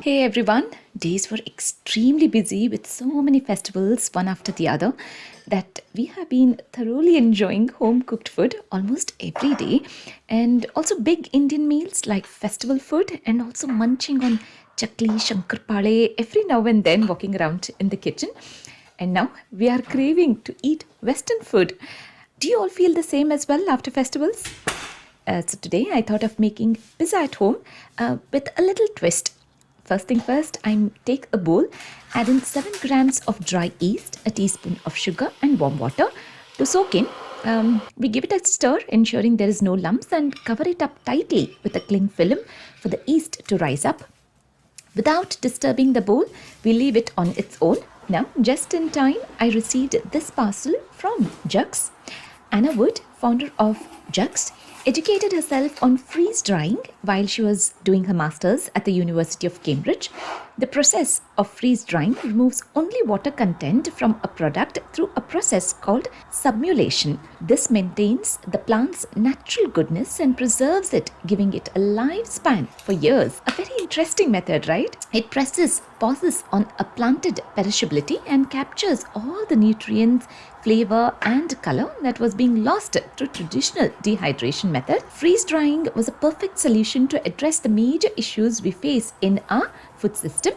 Hey everyone, days were extremely busy with so many festivals one after the other that we have been thoroughly enjoying home cooked food almost every day, and also big Indian meals like festival food, and also munching on chakli, shankarpale every now and then, walking around in the kitchen. And now we are craving to eat Western food. Do you all feel the same as well after festivals? So today I thought of making pizza at home with a little twist. First thing first, I take a bowl, add in 7 grams of dry yeast, a teaspoon of sugar and warm water to soak in. We give it a stir, ensuring there is no lumps, and cover it up tightly with a cling film for the yeast to rise up. Without disturbing the bowl, we leave it on its own. Now, just in time, I received this parcel from Jugs. Anna Wood, founder of Jugs, educated herself on freeze drying while she was doing her masters at the University of Cambridge. The process of freeze drying removes only water content from a product through a process called sublimation. This maintains the plant's natural goodness and preserves it, giving it a lifespan for years. A very interesting method, right? It pauses on a planted perishability and captures all the nutrients, flavor and color that was being lost through traditional dehydration method. Freeze drying was a perfect solution to address the major issues we face in our food system,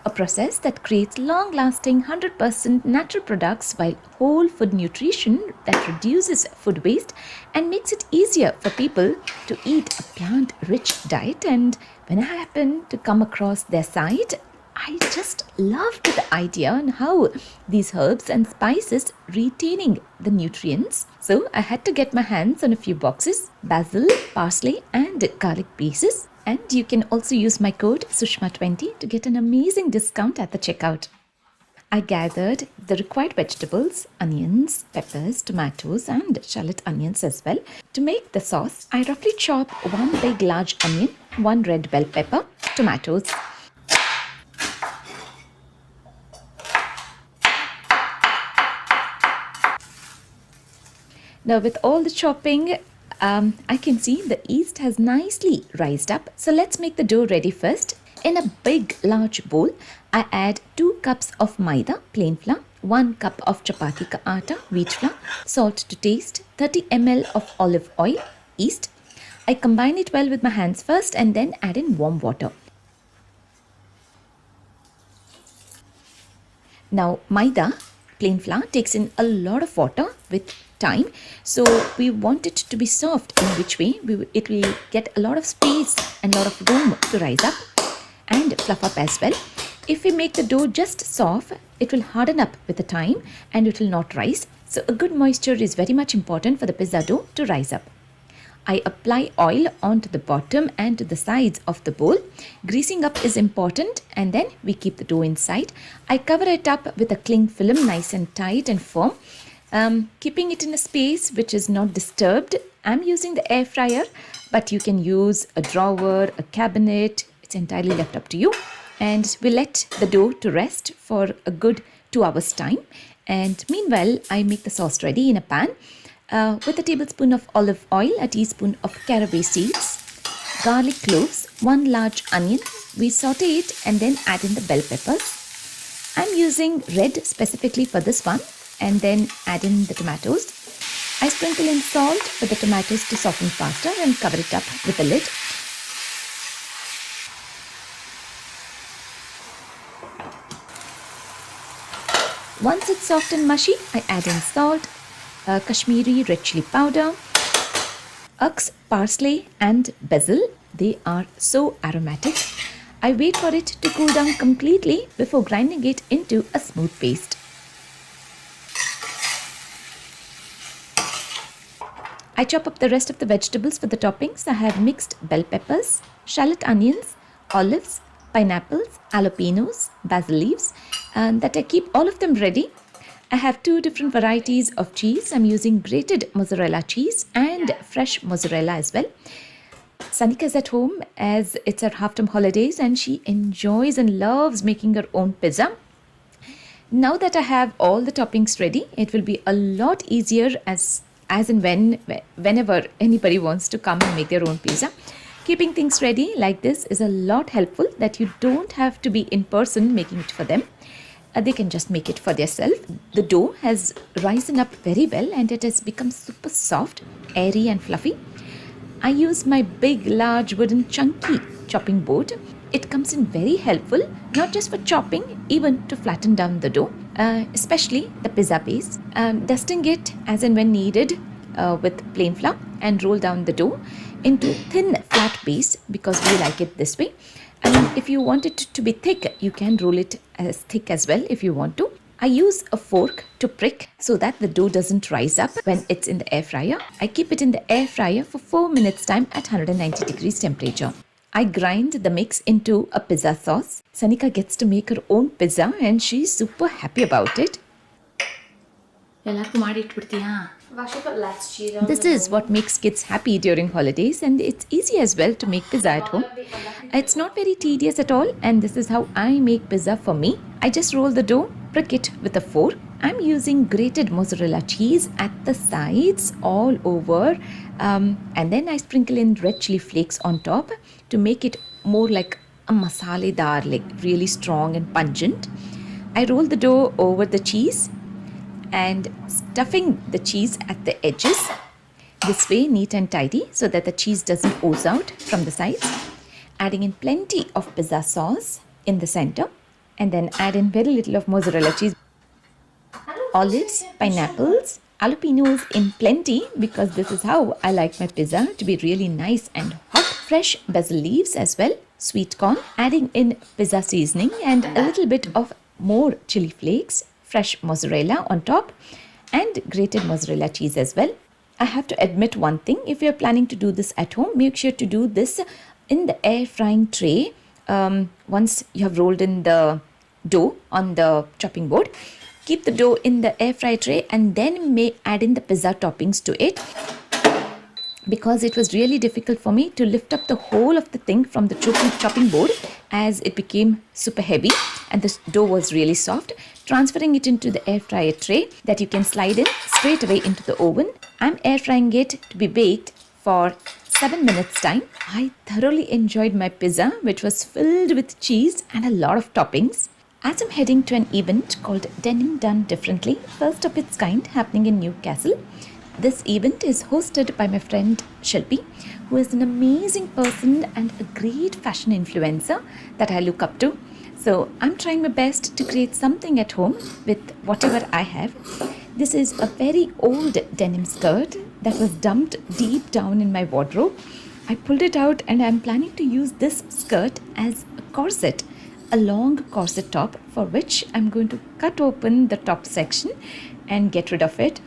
a process that creates long-lasting 100% natural products while whole food nutrition that reduces food waste and makes it easier for people to eat a plant-rich diet. And when I happened to come across their site, I just loved the idea on how these herbs and spices retaining the nutrients. So I had to get my hands on a few boxes, basil, parsley and garlic pieces. And you can also use my code Sushma20 to get an amazing discount at the checkout. I gathered the required vegetables, onions, peppers, tomatoes and shallot onions as well. To make the sauce, I roughly chop 1 big large onion, 1 red bell pepper, tomatoes. Now with all the chopping, I can see the yeast has nicely rised up. So let's make the dough ready first. In a big large bowl, I add 2 cups of maida, plain flour, 1 cup of chapati ka atta, wheat flour, salt to taste, 30 ml of olive oil, yeast. I combine it well with my hands first and then add in warm water. Now maida, plain flour, takes in a lot of water with time, so we want it to be soft, in which way it will get a lot of space and a lot of room to rise up and fluff up as well. If we make the dough just soft, it will harden up with the time and it will not rise. So a good moisture is very much important for the pizza dough to rise up. I apply oil onto the bottom and to the sides of the bowl. Greasing up is important, and then we keep the dough inside. I cover it up with a cling film, nice and tight and firm, keeping it in a space which is not disturbed. I'm using the air fryer, but you can use a drawer, a cabinet. It's entirely left up to you. And we let the dough to rest for a good 2 hours time. And meanwhile, I make the sauce ready in a pan. With a tablespoon of olive oil, a teaspoon of caraway seeds, garlic cloves, 1 large onion. We saute it and then add in the bell peppers. I'm using red specifically for this one, and then add in the tomatoes. I sprinkle in salt for the tomatoes to soften faster and cover it up with a lid. Once it's soft and mushy, I add in salt, Kashmiri red chili powder, parsley and basil. They are so aromatic. I wait for it to cool down completely before grinding it into a smooth paste. I chop up the rest of the vegetables for the toppings. I have mixed bell peppers, shallot onions, olives, pineapples, jalapenos, basil leaves, and that I keep all of them ready. I have 2 different varieties of cheese. I'm using grated mozzarella cheese and fresh mozzarella as well. Sanika's at home as it's her half-term holidays and she enjoys and loves making her own pizza. Now that I have all the toppings ready, it will be a lot easier as and whenever anybody wants to come and make their own pizza. Keeping things ready like this is a lot helpful that you don't have to be in person making it for them. They can just make it for themselves. The dough has risen up very well and it has become super soft, airy and fluffy. I use my big, large wooden chunky chopping board. It comes in very helpful, not just for chopping, even to flatten down the dough, especially the pizza base. Dusting it as and when needed with plain flour and roll down the dough into thin flat base because we like it this way. And if you want it to be thick, you can roll it as thick as well if you want to. I use a fork to prick so that the dough doesn't rise up when it's in the air fryer. I keep it in the air fryer for 4 minutes time at 190 degrees temperature. I grind the mix into a pizza sauce. Sanika gets to make her own pizza and she's super happy about it. This is what makes kids happy during holidays, and it's easy as well to make pizza at home. It's not very tedious at all, and this is how I make pizza for me. I just roll the dough, prick it with a fork. I'm using grated mozzarella cheese at the sides all over, and then I sprinkle in red chili flakes on top to make it more like a masaledar, like really strong and pungent. I roll the dough over the cheese and stuffing the cheese at the edges this way, neat and tidy, so that the cheese doesn't ooze out from the sides. Adding in plenty of pizza sauce in the center, and then add in very little of mozzarella cheese, olives, pineapples, jalapenos in plenty because this is how I like my pizza to be really nice and hot. Fresh basil leaves as well, sweet corn, adding in pizza seasoning and a little bit of more chili flakes, fresh mozzarella on top, and grated mozzarella cheese as well. I have to admit one thing, if you're planning to do this at home, make sure to do this in the air frying tray. Once you have rolled in the dough on the chopping board, keep the dough in the air fry tray and then may add in the pizza toppings to it, because it was really difficult for me to lift up the whole of the thing from the chopping board as it became super heavy and the dough was really soft. Transferring it into the air fryer tray that you can slide in straight away into the oven. I'm air frying it to be baked for 7 minutes time. I thoroughly enjoyed my pizza, which was filled with cheese and a lot of toppings. As I'm heading to an event called Denim Done Differently, first of its kind, happening in Newcastle. This event is hosted by my friend Shilpi, who is an amazing person and a great fashion influencer that I look up to. So I'm trying my best to create something at home with whatever I have. This is a very old denim skirt that was dumped deep down in my wardrobe. I pulled it out and I'm planning to use this skirt as a corset, a long corset top, for which I'm going to cut open the top section and get rid of it.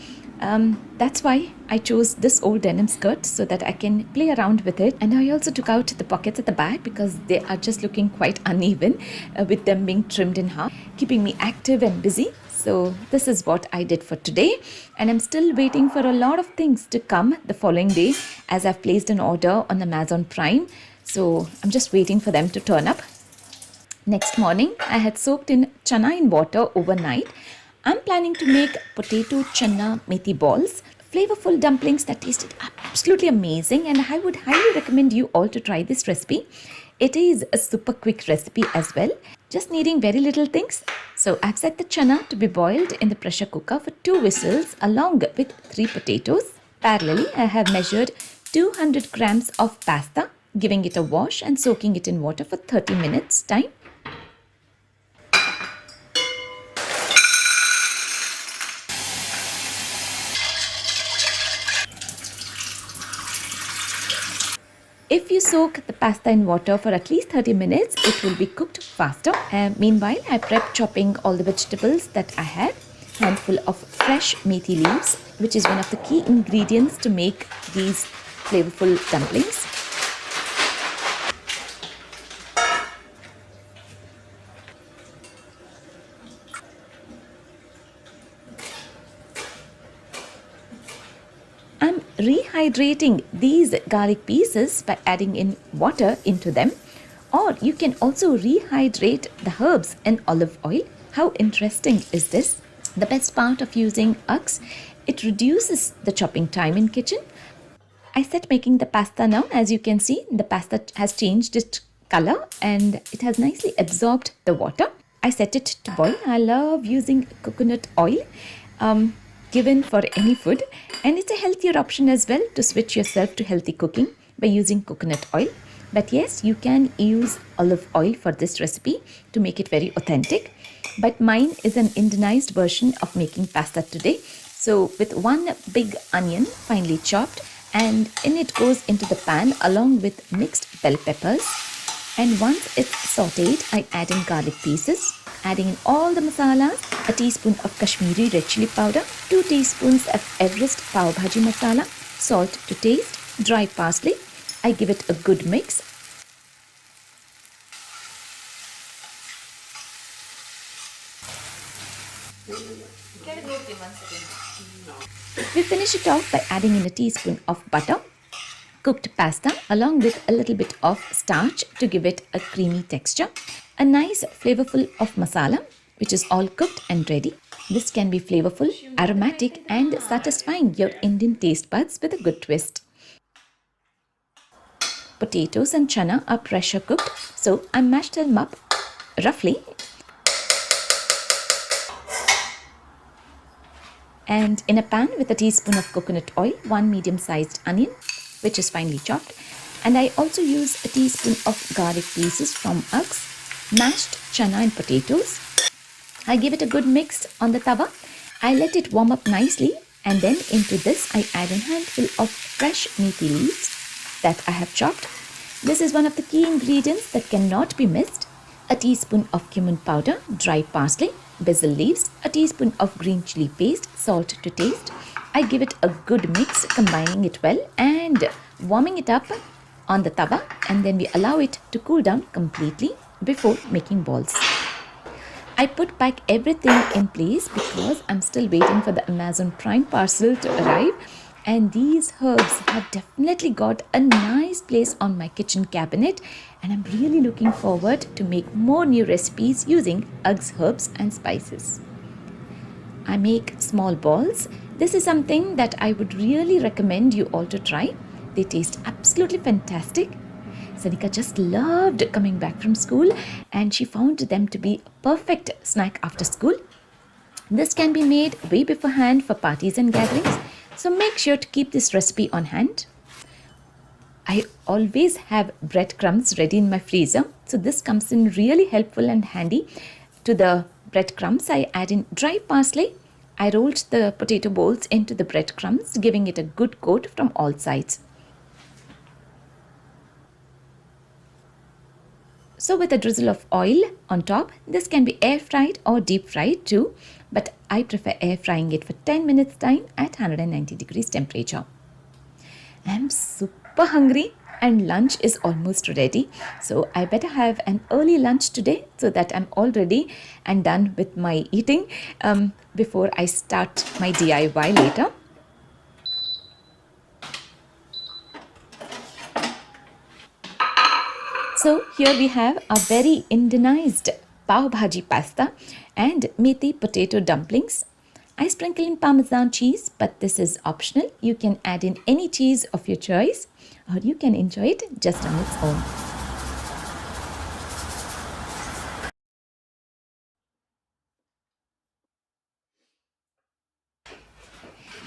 That's why I chose this old denim skirt, so that I can play around with it. And I also took out the pockets at the back because they are just looking quite uneven with them being trimmed in half, keeping me active and busy. So this is what I did for today, and I'm still waiting for a lot of things to come the following day, as I've placed an order on Amazon Prime. So I'm just waiting for them to turn up. Next morning, I had soaked in chana in water overnight. I'm planning to make potato chana methi balls, flavorful dumplings that tasted absolutely amazing, and I would highly recommend you all to try this recipe. It is a super quick recipe as well, just needing very little things. So I've set the chana to be boiled in the pressure cooker for 2 whistles along with 3 potatoes. Parallelly, I have measured 200 grams of pasta, giving it a wash and soaking it in water for 30 minutes time. If you soak the pasta in water for at least 30 minutes, it will be cooked faster. Meanwhile, I prep chopping all the vegetables that I had. Handful of fresh methi leaves, which is one of the key ingredients to make these flavorful dumplings. I'm rehydrating these garlic pieces by adding in water into them, or you can also rehydrate the herbs in olive oil. How interesting is this? The best part of using UX, it reduces the chopping time in kitchen. I set making the pasta now. As you can see, the pasta has changed its color and it has nicely absorbed the water. I set it to boil. I love using coconut oil given for any food, and it's a healthier option as well to switch yourself to healthy cooking by using coconut oil. But yes, you can use olive oil for this recipe to make it very authentic. But mine is an Indianized version of making pasta today. So with one big onion finely chopped, and in it goes into the pan along with mixed bell peppers. And once it's sauteed, I add in garlic pieces, adding in all the masalas, a teaspoon of Kashmiri red chili powder, 2 teaspoons of Everest pav bhaji masala, salt to taste, dry parsley. I give it a good mix. We finish it off by adding in a teaspoon of butter, cooked pasta along with a little bit of starch to give it a creamy texture, a nice flavorful of masala which is all cooked and ready. This can be flavorful, aromatic and satisfying your Indian taste buds with a good twist. Potatoes and chana are pressure cooked, so I mashed them up roughly. And in a pan with a teaspoon of coconut oil, 1 medium-sized onion, which is finely chopped. And I also use a teaspoon of garlic pieces from Uggs, mashed chana and potatoes. I give it a good mix on the tawa. I let it warm up nicely, and then into this I add a handful of fresh methi leaves that I have chopped. This is one of the key ingredients that cannot be missed. A teaspoon of cumin powder, dry parsley, basil leaves, a teaspoon of green chili paste, salt to taste. I give it a good mix, combining it well and warming it up on the tawa, and then we allow it to cool down completely before making balls. I put back everything in place because I'm still waiting for the Amazon Prime parcel to arrive, and these herbs have definitely got a nice place on my kitchen cabinet, and I'm really looking forward to make more new recipes using Uggs herbs and spices. I make small balls. This is something that I would really recommend you all to try. They taste absolutely fantastic. Sanika just loved coming back from school and she found them to be a perfect snack after school. This can be made way beforehand for parties and gatherings, so make sure to keep this recipe on hand. I always have breadcrumbs ready in my freezer, so this comes in really helpful and handy. To the breadcrumbs, I add in dry parsley. I rolled the potato bolts into the breadcrumbs, giving it a good coat from all sides. So with a drizzle of oil on top, this can be air fried or deep fried too, but I prefer air frying it for 10 minutes time at 190 degrees temperature. I'm super hungry and lunch is almost ready, so I better have an early lunch today so that I'm all ready and done with my eating before I start my DIY later. So here we have a very Indianized pav bhaji pasta and methi potato dumplings. I sprinkle in Parmesan cheese, but this is optional. You can add in any cheese of your choice, or you can enjoy it just on its own.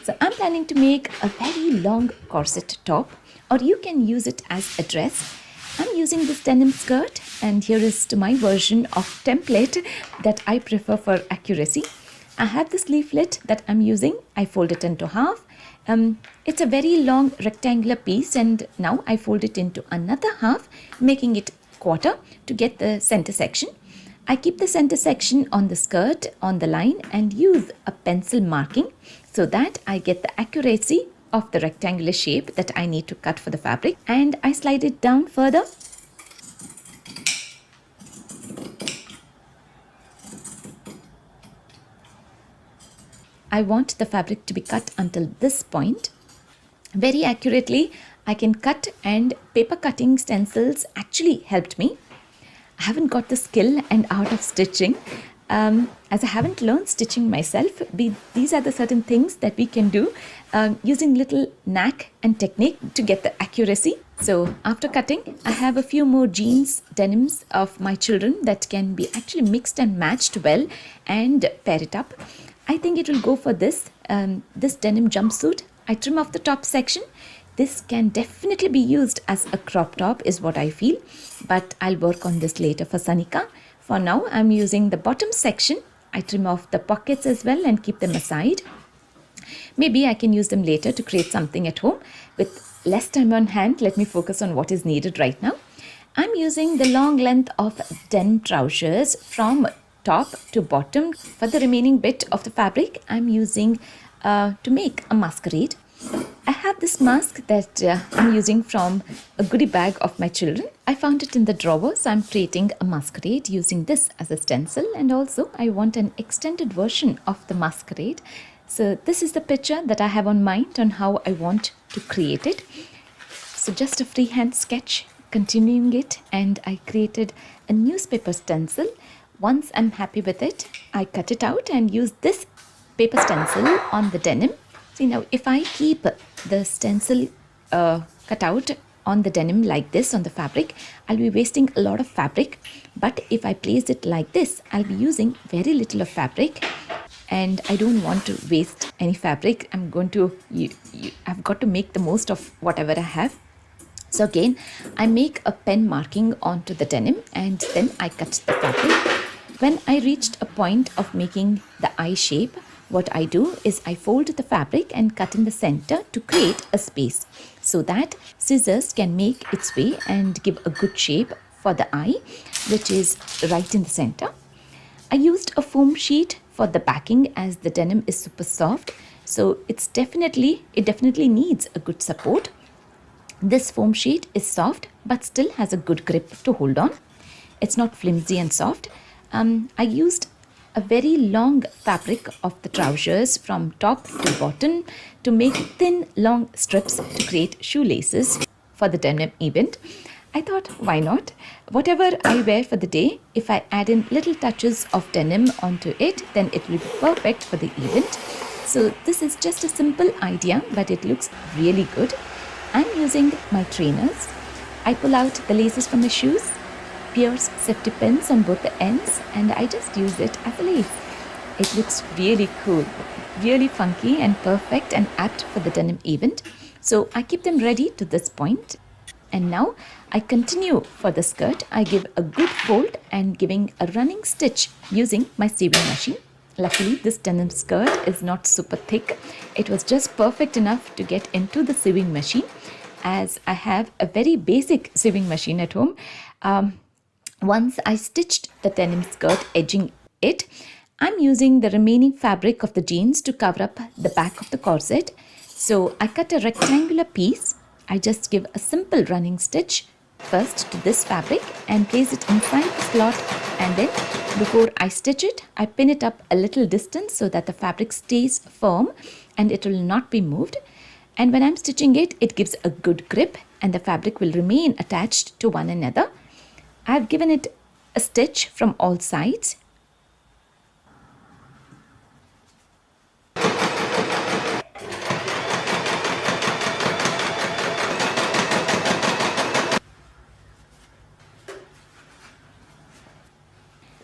So I'm planning to make a very long corset top, or you can use it as a dress. I'm using this denim skirt, and here is to my version of template that I prefer for accuracy. I have this leaflet that I'm using. I fold it into half. It's a very long rectangular piece, and now I fold it into another half, making it quarter to get the center section. I keep the center section on the skirt on the line and use a pencil marking so that I get the accuracy of the rectangular shape that I need to cut for the fabric, and I slide it down further. I want the fabric to be cut until this point. Very accurately, I can cut, and paper cutting stencils actually helped me. I haven't got the skill and art of stitching, As I haven't learned stitching myself, these are the certain things that we can do using little knack and technique to get the accuracy. So after cutting, I have a few more jeans denims of my children that can be actually mixed and matched well and pair it up. I think it will go for this denim jumpsuit. I trim off the top section. This can definitely be used as a crop top is what I feel, but I'll work on this later for Sanika. For now, I'm using the bottom section. I trim off the pockets as well and keep them aside. Maybe I can use them later to create something at home. With less time on hand, let me focus on what is needed right now. I'm using the long length of denim trousers from top to bottom. For the remaining bit of the fabric, I'm using to make a masquerade. I have this mask that I'm using from a goodie bag of my children. I found it in the drawer, so I'm creating a masquerade using this as a stencil, and also I want an extended version of the masquerade. So this is the picture that I have on mind on how I want to create it. So just a freehand sketch, continuing it, and I created a newspaper stencil. Once I'm happy with it, I cut it out and use this paper stencil on the denim. See, now if I keep the stencil cut out on the denim like this on the fabric, I'll be wasting a lot of fabric. But if I place it like this, I'll be using very little of fabric, and I don't want to waste any fabric. I've got to make the most of whatever I have. So again, I make a pen marking onto the denim and then I cut the fabric. When I reached a point of making the eye shape, what I do is I fold the fabric and cut in the center to create a space so that scissors can make its way and give a good shape for the eye, which is right in the center. I used a foam sheet for the backing as the denim is super soft, so it definitely needs a good support. This foam sheet is soft but still has a good grip to hold on. It's not flimsy and soft. I used a very long fabric of the trousers from top to bottom to make thin long strips to create shoelaces for the denim event. I thought, why not? Whatever I wear for the day, if I add in little touches of denim onto it, then it will be perfect for the event. So this is just a simple idea, but it looks really good. I'm using my trainers. I pull out the laces from my shoes, pierce safety pins on both the ends, and I just use it as a lace. It looks really cool, really funky and perfect and apt for the denim event. So I keep them ready to this point. And now I continue for the skirt. I give a good fold and giving a running stitch using my sewing machine. Luckily, this denim skirt is not super thick. It was just perfect enough to get into the sewing machine, as I have a very basic sewing machine at home. Once I stitched the denim skirt edging it, I'm using the remaining fabric of the jeans to cover up the back of the corset. So I cut a rectangular piece. I just give a simple running stitch first to this fabric and place it inside the slot, and then before I stitch it, I pin it up a little distance so that the fabric stays firm and it will not be moved. And when I'm stitching it, it gives a good grip and the fabric will remain attached to one another. I've given it a stitch from all sides.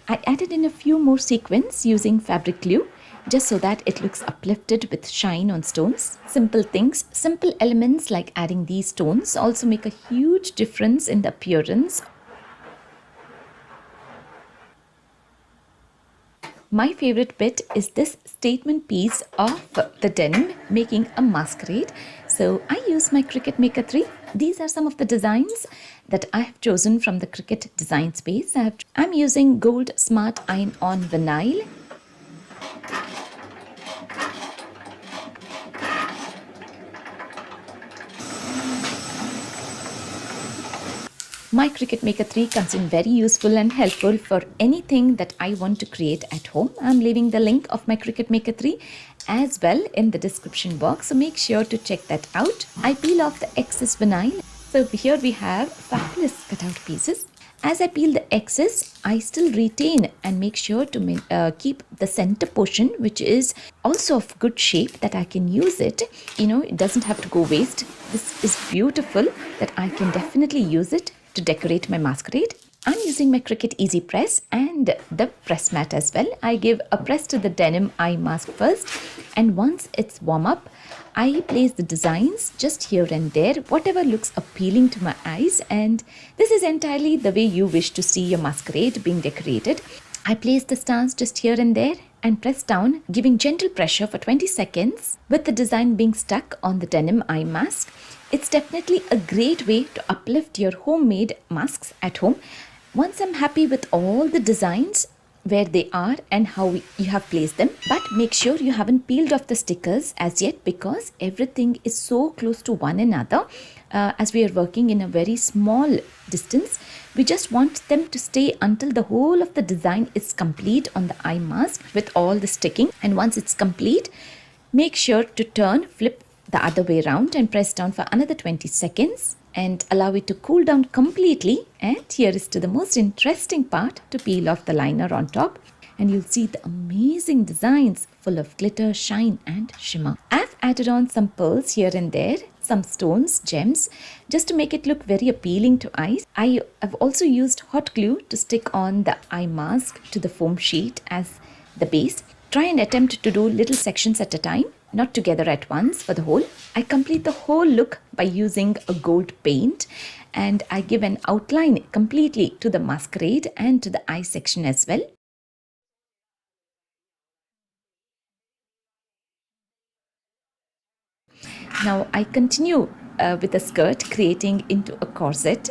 I added in a few more sequins using fabric glue just so that it looks uplifted with shine on stones. Simple things, simple elements like adding these stones also make a huge difference in the appearance. My favorite bit is this statement piece of the denim making a masquerade. So I use my Cricut Maker 3. These are some of the designs that I have chosen from the Cricut design space. I'm using gold smart iron-on vinyl. My Cricut Maker 3 comes in very useful and helpful for anything that I want to create at home. I'm leaving the link of my Cricut Maker 3 as well in the description box, so make sure to check that out. I peel off the excess vinyl. So here we have fabulous cutout pieces. As I peel the excess, I still retain and make sure to keep the center portion, which is also of good shape, that I can use it. It doesn't have to go waste. This is beautiful that I can definitely use it to decorate my masquerade. I'm using my Cricut Easy Press and the press mat as well. I give a press to the denim eye mask first, and once it's warm up, I place the designs just here and there, whatever looks appealing to my eyes, and this is entirely the way you wish to see your masquerade being decorated. I place the stars just here and there and press down, giving gentle pressure for 20 seconds with the design being stuck on the denim eye mask. It's definitely a great way to uplift your homemade masks at home. Once I'm happy with all the designs, where they are and how you have placed them, but make sure you haven't peeled off the stickers as yet, because everything is so close to one another. As we are working in a very small distance, we just want them to stay until the whole of the design is complete on the eye mask with all the sticking. And once it's complete, make sure to flip the other way around and press down for another 20 seconds and allow it to cool down completely. And here is to the most interesting part, to peel off the liner on top, and you'll see the amazing designs full of glitter, shine and shimmer. I've added on some pearls here and there, some stones, gems, just to make it look very appealing to eyes. I have also used hot glue to stick on the eye mask to the foam sheet as the base. Try and attempt to do little sections at a time, not together at once for the whole. I complete the whole look by using a gold paint, and I give an outline completely to the masquerade and to the eye section as well. Now I continue with the skirt, creating into a corset.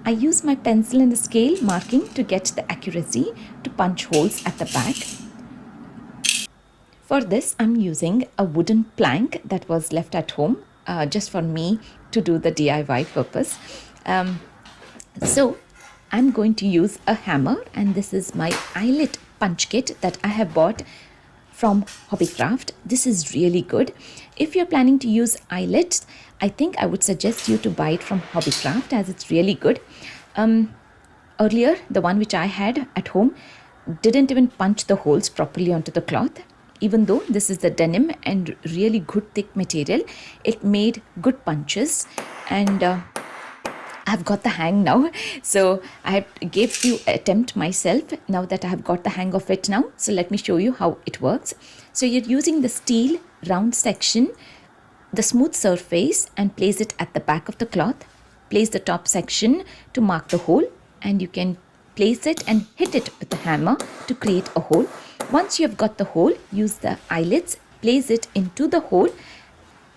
I use my pencil and the scale marking to get the accuracy to punch holes at the back. For this, I'm using a wooden plank that was left at home just for me to do the DIY purpose. So I'm going to use a hammer, and this is my eyelet punch kit that I have bought from Hobbycraft. This is really good. If you're planning to use eyelets, I think I would suggest you to buy it from Hobbycraft, as it's really good. Earlier, the one which I had at home didn't even punch the holes properly onto the cloth. Even though this is the denim and really good thick material, it made good punches, and I've got the hang now. So I gave few attempt myself now that I have got the hang of it now. So let me show you how it works. So you're using the steel round section, the smooth surface, and place it at the back of the cloth. Place the top section to mark the hole, and you can place it and hit it with the hammer to create a hole. Once you have got the hole, use the eyelets, place it into the hole,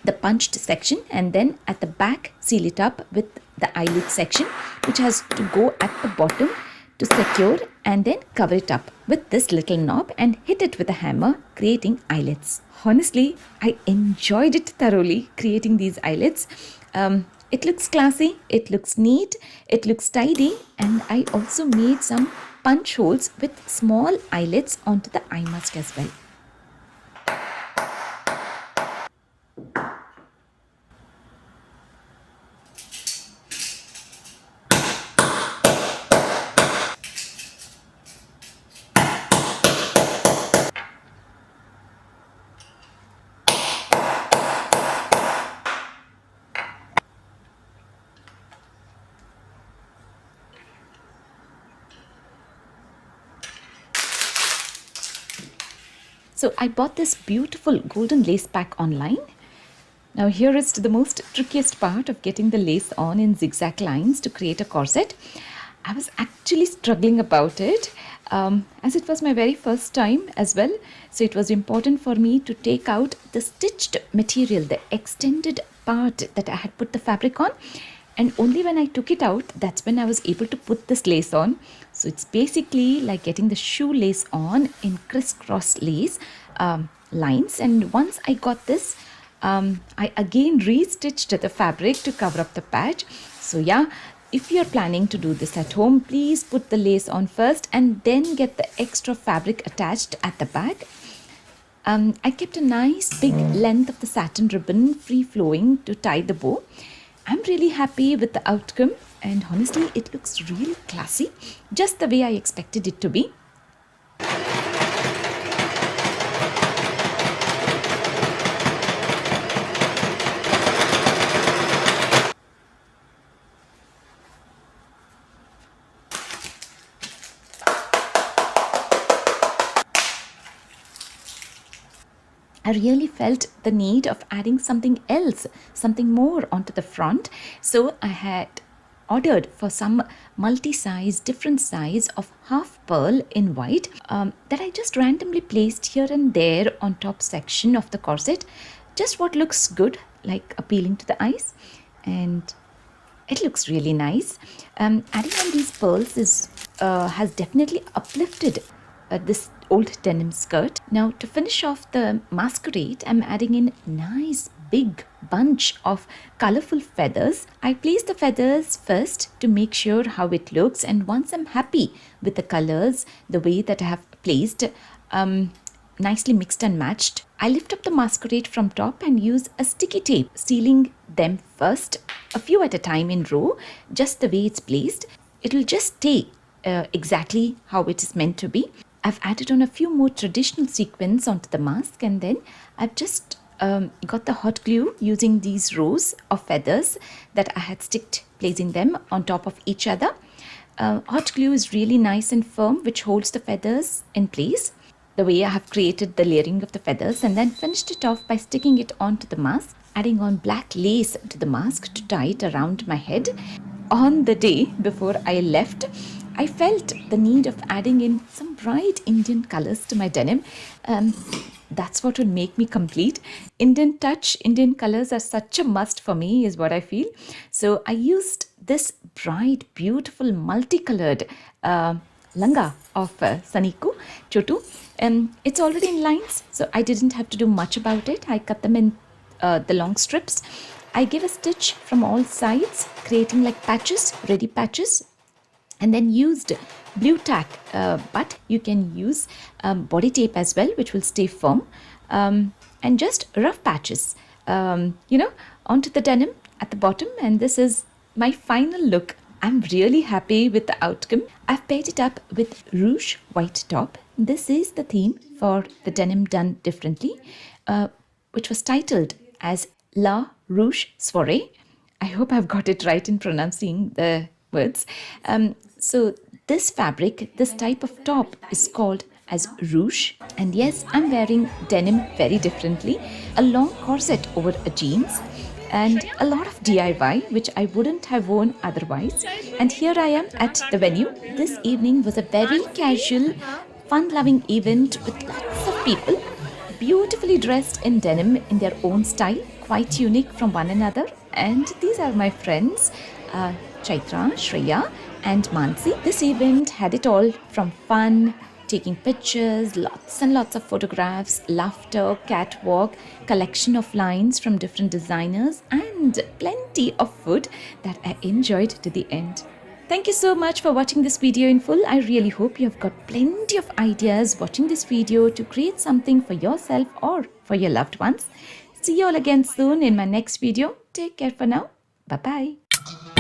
the punched section, and then at the back seal it up with the eyelet section, which has to go at the bottom to secure, and then cover it up with this little knob and hit it with a hammer, creating eyelets. Honestly, I enjoyed it thoroughly creating these eyelets. It looks classy, it looks neat, it looks tidy, and I also made some punch holes with small eyelets onto the eye mask as well. So I bought this beautiful golden lace pack online. Now here is the most trickiest part of getting the lace on in zigzag lines to create a corset. I was actually struggling about it as it was my very first time as well. So it was important for me to take out the stitched material, the extended part that I had put the fabric on. And only when I took it out, that's when I was able to put this lace on. So it's basically like getting the shoelace on in crisscross lace lines. And once I got this, I again restitched the fabric to cover up the patch. So yeah, if you're planning to do this at home, please put the lace on first and then get the extra fabric attached at the back. I kept a nice big length of the satin ribbon free flowing to tie the bow. I'm really happy with the outcome. And honestly, it looks really classy, just the way I expected it to be. I really felt the need of adding something else, something more onto the front. So I had ordered for some multi-size, different size of half pearl in white that I just randomly placed here and there on top section of the corset. Just what looks good, like appealing to the eyes. And it looks really nice. Adding on these pearls has definitely uplifted this old denim skirt. Now to finish off the masquerade, I'm adding in nice big bunch of colorful feathers. I place the feathers first to make sure how it looks, and once I'm happy with the colors, the way that I have placed, nicely mixed and matched, I lift up the masquerade from top and use a sticky tape, sealing them first, a few at a time in row, just the way it's placed. It will just stay exactly how it is meant to be. I've added on a few more traditional sequins onto the mask, and then I've just got the hot glue using these rows of feathers that I had sticked, placing them on top of each other. Hot glue is really nice and firm, which holds the feathers in place the way I have created the layering of the feathers, and then finished it off by sticking it onto the mask, adding on black lace to the mask to tie it around my head. On the day before I left, I felt the need of adding in some bright Indian colors to my denim. That's what would make me complete. Indian touch, Indian colors are such a must for me, is what I feel. So I used this bright, beautiful, multicolored langa of Saniku Chotu. It's already in lines, so I didn't have to do much about it. I cut them in the long strips. I give a stitch from all sides, creating like patches, ready patches, and then used blue tack, but you can use body tape as well, which will stay firm, and just rough patches, onto the denim at the bottom. And this is my final look. I'm really happy with the outcome. I've paired it up with rouge white top. This is the theme for the Denim Done Differently, which was titled as La Rouge Soirée. I hope I've got it right in pronouncing the words. So this fabric, this type of top is called as rouge. And yes, I'm wearing denim very differently. A long corset over a jeans, and a lot of DIY, which I wouldn't have worn otherwise. And here I am at the venue. This evening was a very casual, fun-loving event with lots of people, beautifully dressed in denim in their own style, quite unique from one another. And these are my friends, Chaitra, Shreya, and Mansi. This event had it all from fun, taking pictures, lots and lots of photographs, laughter, catwalk, collection of lines from different designers, and plenty of food that I enjoyed to the end. Thank you so much for watching this video in full. I really hope you have got plenty of ideas watching this video to create something for yourself or for your loved ones. See you all again soon in my next video. Take care for now. Bye-bye.